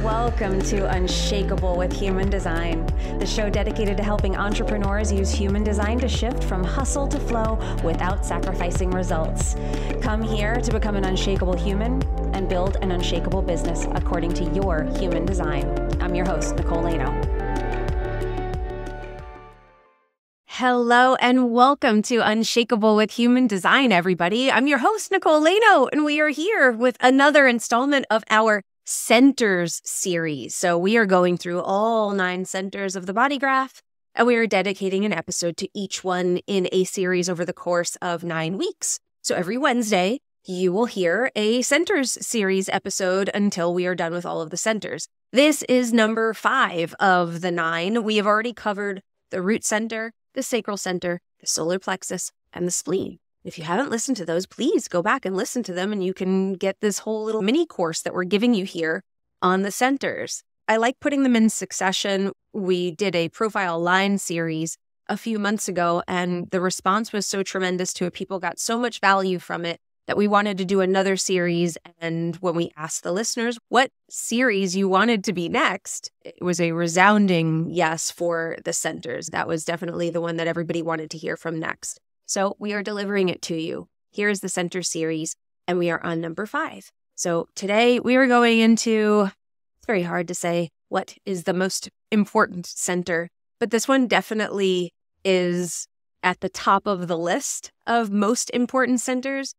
Welcome to Unshakeable with Human Design, the show dedicated to helping entrepreneurs use human design to shift from hustle to flow without sacrificing results. Come here to become an unshakable human and build an unshakable business according to your human design. I'm your host, Nicole Laino. Hello and welcome to Unshakable with Human Design, everybody. I'm your host, Nicole Laino, and we are here with another installment of our Centers series. So we are going through all 9 centers of the body graph, and we are dedicating an episode to each one in a series over the course of 9 weeks. So every Wednesday, you will hear a Centers series episode until we are done with all of the centers. This is number 5 of the 9. We have already covered the root center, the sacral center, the solar plexus, and the spleen. If you haven't listened to those, please go back and listen to them, and you can get this whole little mini course that we're giving you here on the centers. I like putting them in succession. We did a profile line series a few months ago, and the response was so tremendous to it. People got so much value from it that we wanted to do another series. And when we asked the listeners what series you wanted to be next, it was a resounding yes for the centers. That was definitely the one that everybody wanted to hear from next. So we are delivering it to you. Here's the center series, and we are on number 5. So today we are going into, it's very hard to say what is the most important center, but this one definitely is at the top of the list of most important centers.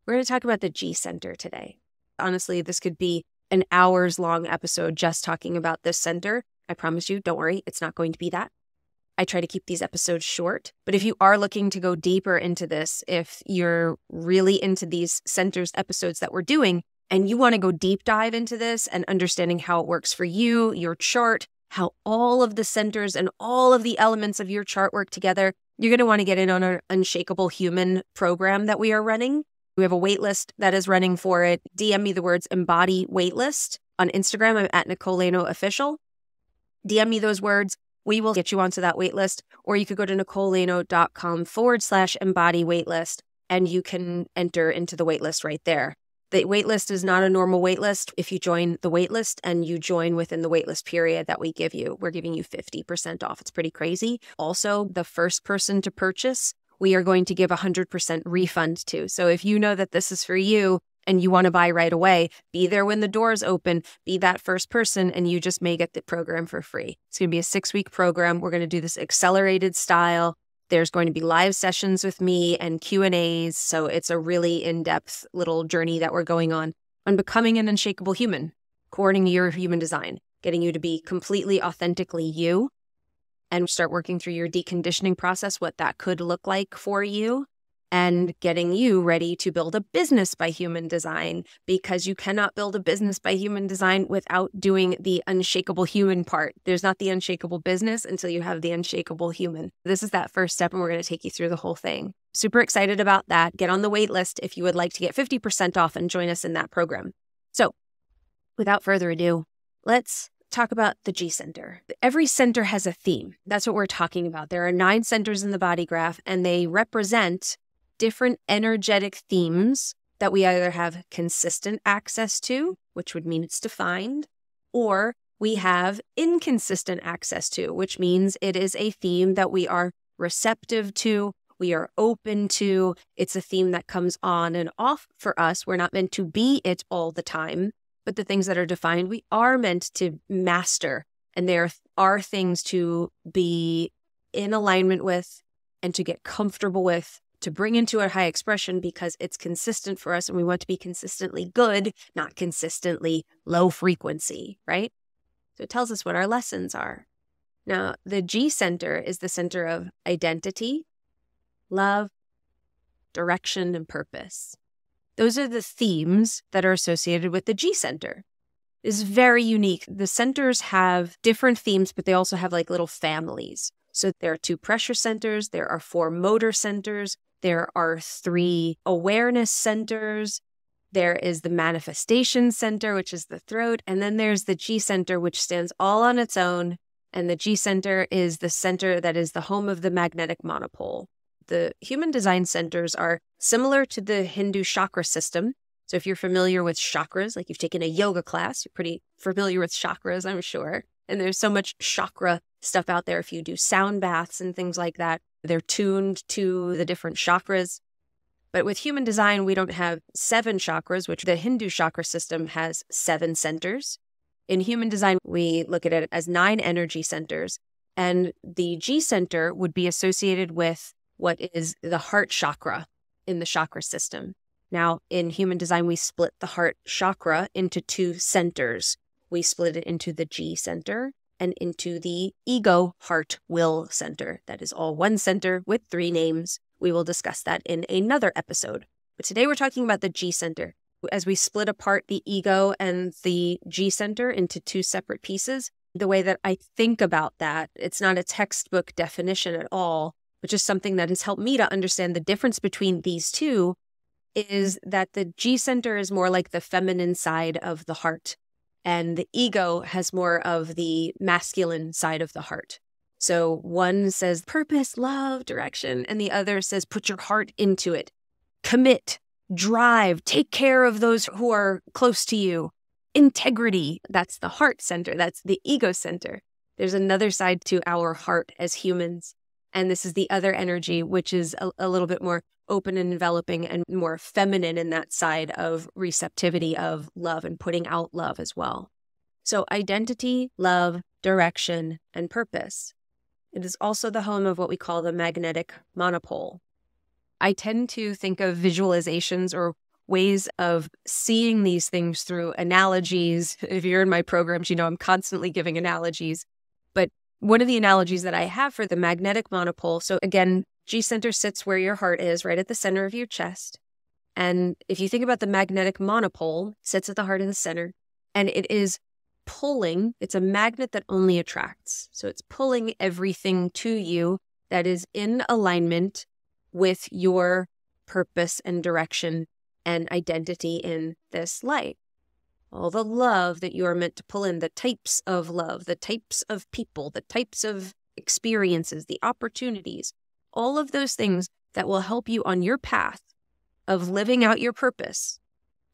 We're going to talk about the G center today. Honestly, this could be an hours-long episode just talking about this center. I promise you, don't worry, it's not going to be that. I try to keep these episodes short, but if you are looking to go deeper into this, if you're really into these centers episodes that we're doing, and you want to go deep dive into this and understanding how it works for you, your chart, how all of the centers and all of the elements of your chart work together, you're going to want to get in on our Unshakable Human program that we are running. We have a waitlist that is running for it. DM me the words embody waitlist on Instagram. I'm at Nicole Laino Official. DM me those words. We will get you onto that waitlist, or you could go to NicoleLaino.com/embody waitlist, and you can enter into the waitlist right there. The waitlist is not a normal waitlist. If you join the waitlist and you join within the waitlist period that we give you, we're giving you 50% off. It's pretty crazy. Also, the first person to purchase, we are going to give 100% refund to. So if you know that this is for you and you want to buy right away, be there when the doors open, be that first person, and you just may get the program for free. It's going to be a 6-week program. We're going to do this accelerated style. There's going to be live sessions with me and Q&As. So it's a really in-depth little journey that we're going on becoming an unshakable human, coordinating your human design, getting you to be completely authentically you, and start working through your deconditioning process, what that could look like for you, and getting you ready to build a business by human design, because you cannot build a business by human design without doing the unshakable human part. There's not the unshakable business until you have the unshakable human. This is that first step, and we're going to take you through the whole thing. Super excited about that. Get on the wait list if you would like to get 50% off and join us in that program. So without further ado, let's talk about the G center. Every center has a theme. That's what we're talking about. There are 9 centers in the body graph, and they represent different energetic themes that we either have consistent access to, which would mean it's defined, or we have inconsistent access to, which means it is a theme that we are receptive to, we are open to. It's a theme that comes on and off for us. We're not meant to be it all the time, but the things that are defined, we are meant to master. And there are things to be in alignment with and to get comfortable with, to bring into a high expression, because it's consistent for us and we want to be consistently good, not consistently low frequency, right? So it tells us what our lessons are. Now, the G center is the center of identity, love, direction, and purpose. Those are the themes that are associated with the G center. It's very unique. The centers have different themes, but they also have like little families. So there are 2 pressure centers, there are 4 motor centers, there are 3 awareness centers, there is the manifestation center, which is the throat, and then there's the G center, which stands all on its own, and the G center is the center that is the home of the magnetic monopole. The human design centers are similar to the Hindu chakra system. So if you're familiar with chakras, like you've taken a yoga class, you're pretty familiar with chakras, I'm sure. And there's so much chakra stuff out there. If you do sound baths and things like that, they're tuned to the different chakras. But with human design, we don't have 7 chakras, which the Hindu chakra system has 7 centers. In human design, we look at it as 9 energy centers. And the G center would be associated with what is the heart chakra in the chakra system. Now, in human design, we split the heart chakra into 2 centers. We split it into the G center and into the ego, heart, will center. That is all one center with 3 names. We will discuss that in another episode. But today we're talking about the G center. As we split apart the ego and the G center into 2 separate pieces, the way that I think about that, it's not a textbook definition at all, but just something that has helped me to understand the difference between these 2 is that the G center is more like the feminine side of the heart, and the ego has more of the masculine side of the heart. So one says purpose, love, direction, and the other says put your heart into it. Commit, drive, take care of those who are close to you. Integrity, that's the heart center, that's the ego center. There's another side to our heart as humans, and this is the other energy, which is a little bit more open and enveloping and more feminine in that side of receptivity of love and putting out love as well. So identity, love, direction, and purpose. It is also the home of what we call the magnetic monopole. I tend to think of visualizations or ways of seeing these things through analogies. If you're in my programs, you know I'm constantly giving analogies. But one of the analogies that I have for the magnetic monopole, so again, G center sits where your heart is, right at the center of your chest. And if you think about the magnetic monopole, it sits at the heart of the center, and it is pulling. It's a magnet that only attracts. So it's pulling everything to you that is in alignment with your purpose and direction and identity in this life. All the love that you are meant to pull in, the types of love, the types of people, the types of experiences, the opportunities, all of those things that will help you on your path of living out your purpose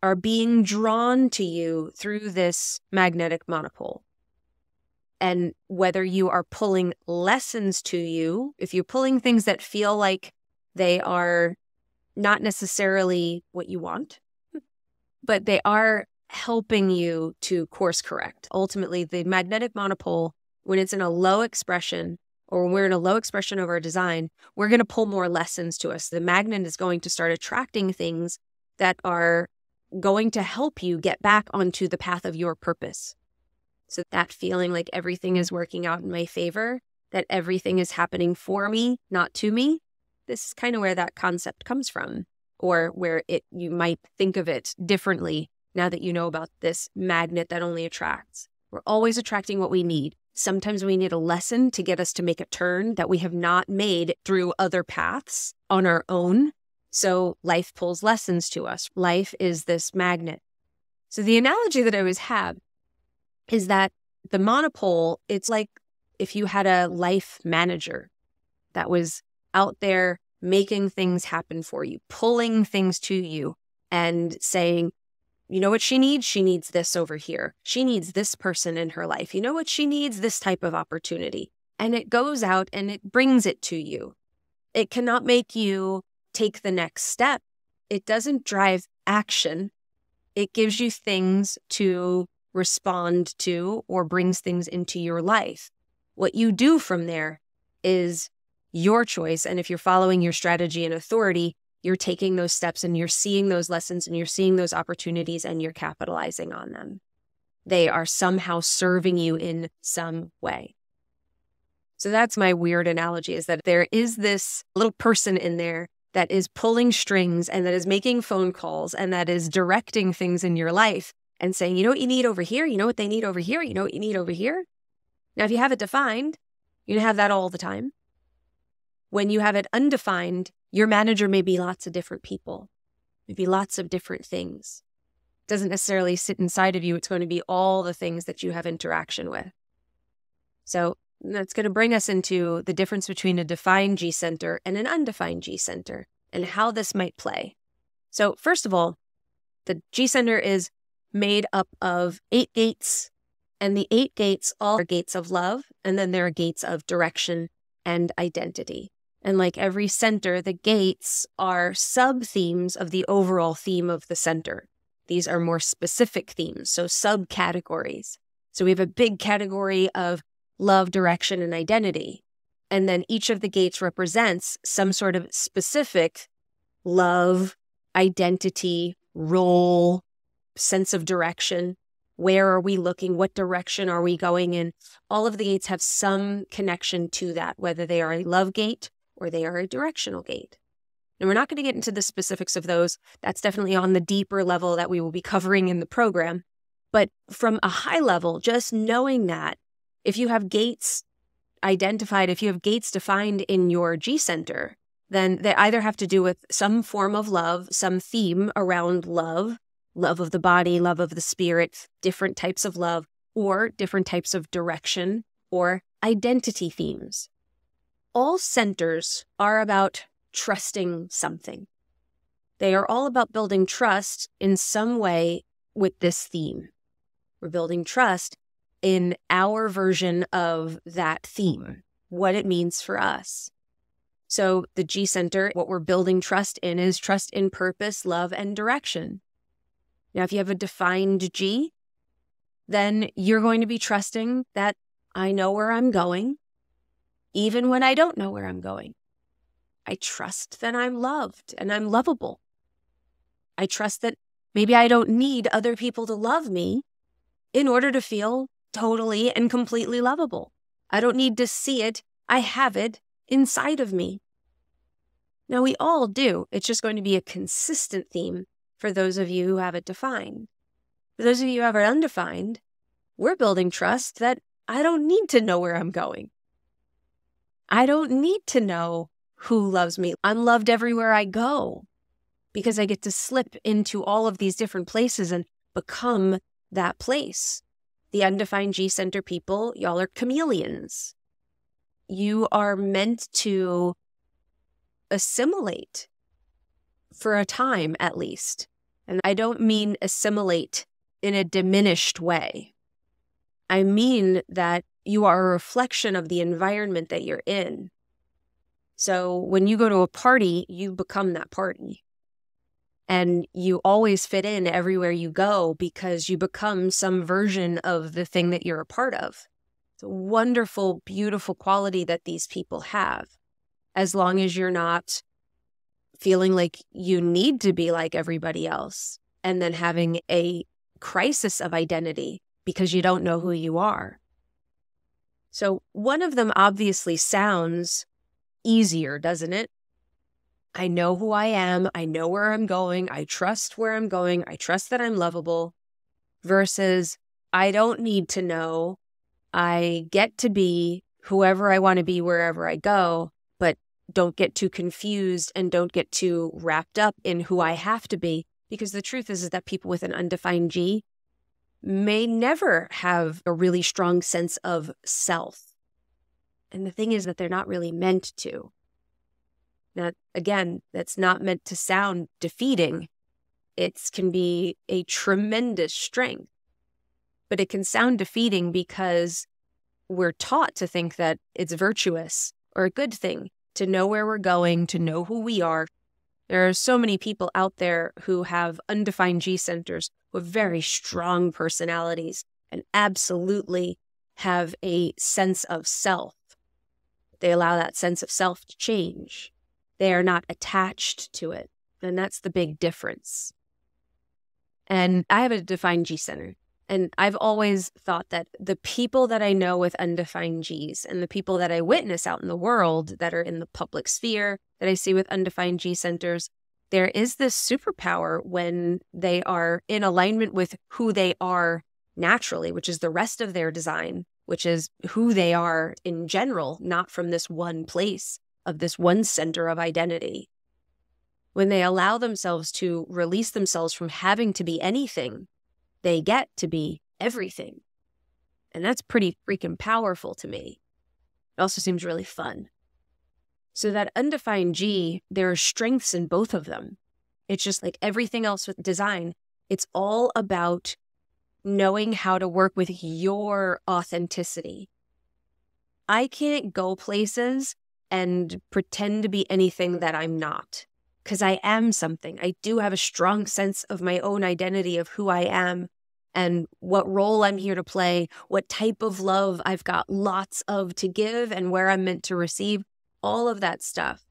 are being drawn to you through this magnetic monopole. And whether you are pulling lessons to you, if you're pulling things that feel like they are not necessarily what you want, but they are helping you to course correct. Ultimately, the magnetic monopole, when it's in a low expression, or when we're in a low expression of our design, we're going to pull more lessons to us. The magnet is going to start attracting things that are going to help you get back onto the path of your purpose. So that feeling like everything is working out in my favor, that everything is happening for me, not to me, this is kind of where that concept comes from, or where you might think of it differently now that you know about this magnet that only attracts. We're always attracting what we need. Sometimes we need a lesson to get us to make a turn that we have not made through other paths on our own. So life pulls lessons to us. Life is this magnet. So the analogy that I always have is that the monopole, it's like if you had a life manager that was out there making things happen for you, pulling things to you and saying, you know what she needs? She needs this over here. She needs this person in her life. You know what she needs? This type of opportunity. And it goes out and it brings it to you. It cannot make you take the next step. It doesn't drive action. It gives you things to respond to or brings things into your life. What you do from there is your choice. And if you're following your strategy and authority, you're taking those steps and you're seeing those lessons and you're seeing those opportunities and you're capitalizing on them. They are somehow serving you in some way. So that's my weird analogy, is that there is this little person in there that is pulling strings and that is making phone calls and that is directing things in your life and saying, you know what you need over here? You know what they need over here? You know what you need over here? Now, if you have it defined, you're going to have that all the time. When you have it undefined, your manager may be lots of different people, maybe lots of different things. It doesn't necessarily sit inside of you. It's going to be all the things that you have interaction with. So that's going to bring us into the difference between a defined G center and an undefined G center and how this might play. So first of all, The G center is made up of 8 gates, and the 8 gates all are gates of love, and then there are gates of direction and identity. And like every center, the gates are sub-themes of the overall theme of the center. These are more specific themes, so subcategories. So we have a big category of love, direction, and identity. And then each of the gates represents some sort of specific love, identity, role, sense of direction. Where are we looking? What direction are we going in? All of the gates have some connection to that, whether they are a love gate or they are a directional gate. And we're not going to get into the specifics of those. That's definitely on the deeper level that we will be covering in the program. But from a high level, just knowing that if you have gates identified, if you have gates defined in your G center, then they either have to do with some form of love, some theme around love, love of the body, love of the spirit, different types of love, or different types of direction or identity themes. All centers are about trusting something. They are all about building trust in some way with this theme. We're building trust in our version of that theme, what it means for us. So the G center, what we're building trust in is trust in purpose, love, and direction. Now, if you have a defined G, then you're going to be trusting that I know where I'm going, even when I don't know where I'm going. I trust that I'm loved and I'm lovable. I trust that maybe I don't need other people to love me in order to feel totally and completely lovable. I don't need to see it. I have it inside of me. Now, we all do. It's just going to be a consistent theme for those of you who have it defined. For those of you who have it undefined, we're building trust that I don't need to know where I'm going. I don't need to know who loves me. I'm loved everywhere I go because I get to slip into all of these different places and become that place. The undefined G center people, y'all are chameleons. You are meant to assimilate for a time at least. And I don't mean assimilate in a diminished way. I mean that you are a reflection of the environment that you're in. So when you go to a party, you become that party. And you always fit in everywhere you go because you become some version of the thing that you're a part of. It's a wonderful, beautiful quality that these people have, as long as you're not feeling like you need to be like everybody else and then having a crisis of identity because you don't know who you are. So one of them obviously sounds easier, doesn't it? I know who I am. I know where I'm going. I trust where I'm going. I trust that I'm lovable. Versus, I don't need to know. I get to be whoever I want to be wherever I go, but don't get too confused and don't get too wrapped up in who I have to be. Because the truth is that people with an undefined G may never have a really strong sense of self. And the thing is that they're not really meant to. Now, again, that's not meant to sound defeating. It can be a tremendous strength. But it can sound defeating because we're taught to think that it's virtuous or a good thing to know where we're going, to know who we are. There are so many people out there who have undefined G centers with very strong personalities and absolutely have a sense of self. They allow that sense of self to change. They are not attached to it. And that's the big difference. And I have a defined G center. And I've always thought that the people that I know with undefined Gs and the people that I witness out in the world that are in the public sphere that I see with undefined G centers, there is this superpower when they are in alignment with who they are naturally, which is the rest of their design, which is who they are in general, not from this one place of this one center of identity. When they allow themselves to release themselves from having to be anything, they get to be everything. And that's pretty freaking powerful to me. It also seems really fun. So that undefined G, there are strengths in both of them. It's just like everything else with design. It's all about knowing how to work with your authenticity. I can't go places and pretend to be anything that I'm not, because I am something. I do have a strong sense of my own identity of who I am and what role I'm here to play, what type of love I've got lots of to give and where I'm meant to receive, all of that stuff.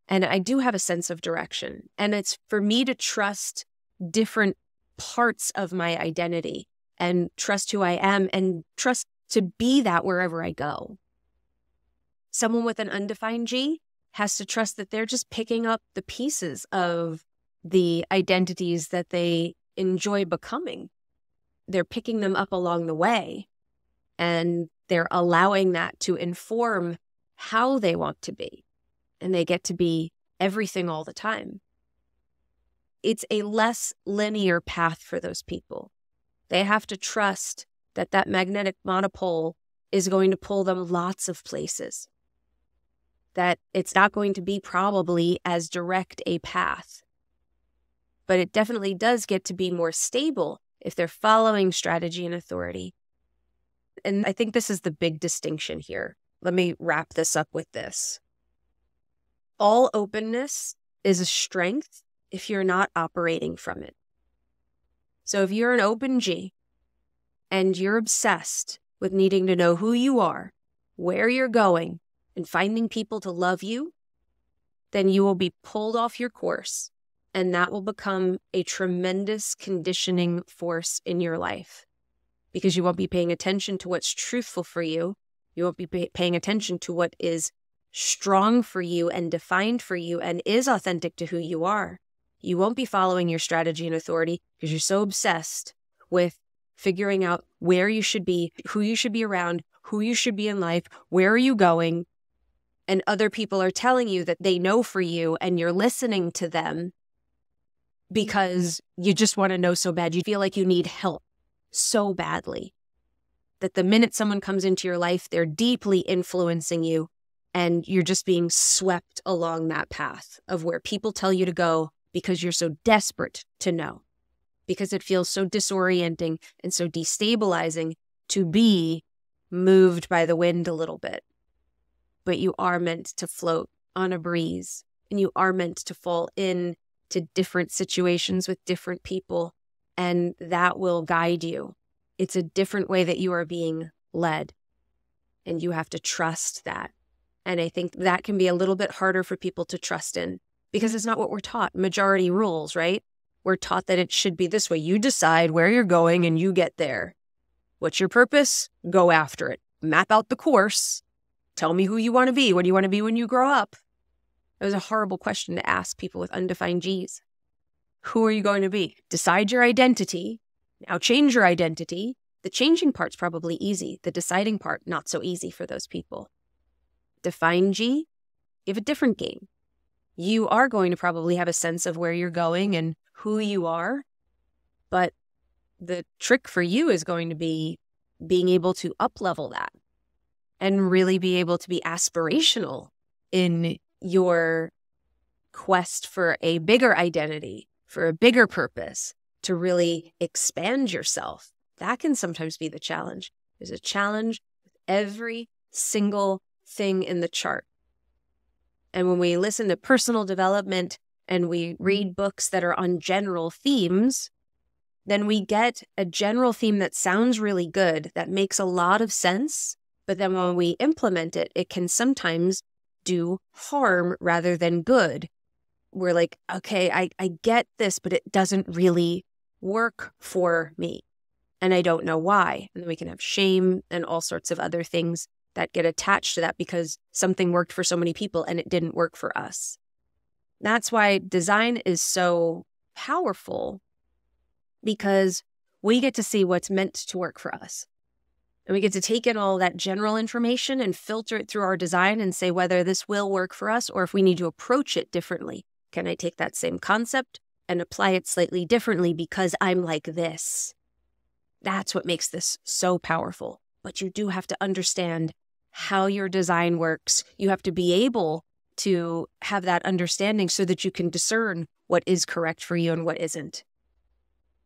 And I do have a sense of direction. And it's for me to trust different parts of my identity and trust who I am and trust to be that wherever I go. Someone with an undefined G has to trust that they're just picking up the pieces of the identities that they enjoy becoming. They're picking them up along the way, and they're allowing that to inform how they want to be. And they get to be everything all the time. It's a less linear path for those people. They have to trust that that magnetic monopole is going to pull them lots of places. That it's not going to be probably as direct a path. But it definitely does get to be more stable if they're following strategy and authority. And I think this is the big distinction here. Let me wrap this up with this. All openness is a strength if you're not operating from it. So if you're an open G and you're obsessed with needing to know who you are, where you're going, and finding people to love you, then you will be pulled off your course, and that will become a tremendous conditioning force in your life because you won't be paying attention to what's truthful for you. You won't be paying attention to what is strong for you and defined for you and is authentic to who you are. You won't be following your strategy and authority because you're so obsessed with figuring out where you should be, who you should be around, who you should be in life, where are you going, and other people are telling you that they know for you and you're listening to them because you just want to know so bad. You feel like you need help so badly that the minute someone comes into your life, they're deeply influencing you and you're just being swept along that path of where people tell you to go because you're so desperate to know, because it feels so disorienting and so destabilizing to be moved by the wind a little bit. But you are meant to float on a breeze, and you are meant to fall into different situations with different people, and that will guide you. It's a different way that you are being led, and you have to trust that. And I think that can be a little bit harder for people to trust in because it's not what we're taught. Majority rules, right? We're taught that it should be this way. You decide where you're going and you get there. What's your purpose? Go after it. Map out the course. Tell me who you want to be. What do you want to be when you grow up? It was a horrible question to ask people with undefined Gs. Who are you going to be? Decide your identity. Now change your identity. The changing part's probably easy. The deciding part, not so easy for those people. Defined G, you have a different game. You are going to probably have a sense of where you're going and who you are. But the trick for you is going to be being able to up-level that and really be able to be aspirational in your quest for a bigger identity, for a bigger purpose, to really expand yourself. That can sometimes be the challenge. There's a challenge with every single thing in the chart. And when we listen to personal development and we read books that are on general themes, then we get a general theme that sounds really good, that makes a lot of sense. But then when we implement it, it can sometimes do harm rather than good. We're like, okay, I get this, but it doesn't really work for me. And I don't know why. And then we can have shame and all sorts of other things that get attached to that because something worked for so many people and it didn't work for us. That's why design is so powerful, because we get to see what's meant to work for us. And we get to take in all that general information and filter it through our design and say whether this will work for us or if we need to approach it differently. Can I take that same concept and apply it slightly differently because I'm like this? That's what makes this so powerful. But you do have to understand how your design works. You have to be able to have that understanding so that you can discern what is correct for you and what isn't.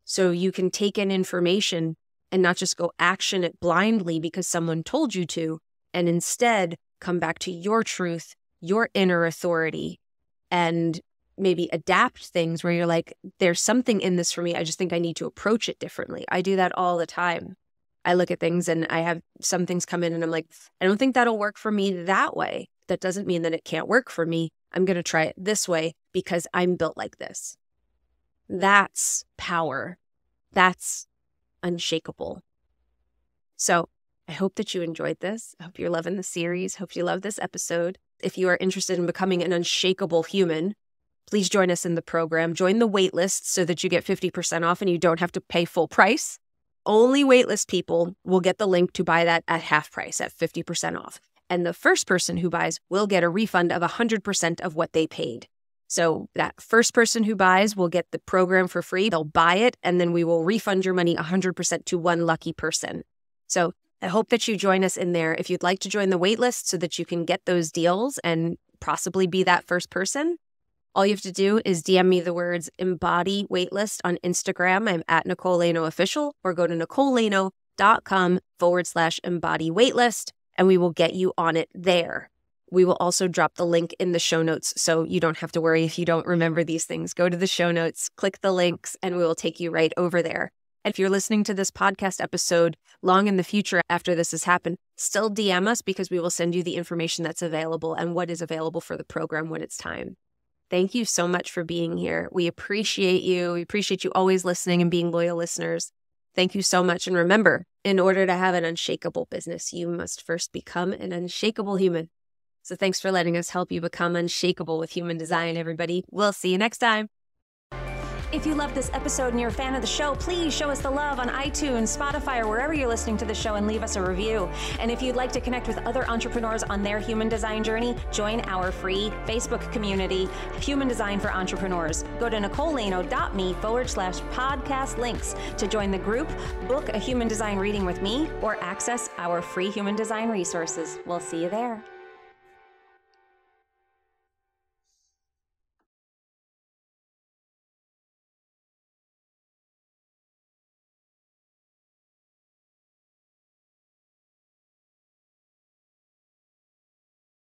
So you can take in information and not just go action it blindly because someone told you to, and instead come back to your truth, your inner authority, and maybe adapt things where you're like, there's something in this for me. I just think I need to approach it differently. I do that all the time. I look at things and I have some things come in and I'm like, I don't think that'll work for me that way. That doesn't mean that it can't work for me. I'm going to try it this way because I'm built like this. That's power. That's unshakable. So I hope that you enjoyed this. I hope you're loving the series. Hope you love this episode. If you are interested in becoming an unshakable human, please join us in the program. Join the waitlist so that you get 50% off and you don't have to pay full price. Only waitlist people will get the link to buy that at half price, at 50% off. And the first person who buys will get a refund of 100% of what they paid. So that first person who buys will get the program for free. They'll buy it, and then we will refund your money 100% to one lucky person. So I hope that you join us in there. If you'd like to join the waitlist so that you can get those deals and possibly be that first person, all you have to do is DM me the words embody waitlist on Instagram. I'm at Nicole Laino official, or go to NicoleLaino.com/embody waitlist, and we will get you on it there. We will also drop the link in the show notes, so you don't have to worry if you don't remember these things. Go to the show notes, click the links, and we will take you right over there. If you're listening to this podcast episode long in the future after this has happened, still DM us because we will send you the information that's available and what is available for the program when it's time. Thank you so much for being here. We appreciate you. We appreciate you always listening and being loyal listeners. Thank you so much. And remember, in order to have an unshakable business, you must first become an unshakable human. So thanks for letting us help you become unshakable with human design, everybody. We'll see you next time. If you love this episode and you're a fan of the show, please show us the love on iTunes, Spotify, or wherever you're listening to the show, and leave us a review. And if you'd like to connect with other entrepreneurs on their human design journey, join our free Facebook community, Human Design for Entrepreneurs. Go to NicoleLaino.me/podcast links to join the group, book a human design reading with me, or access our free human design resources. We'll see you there.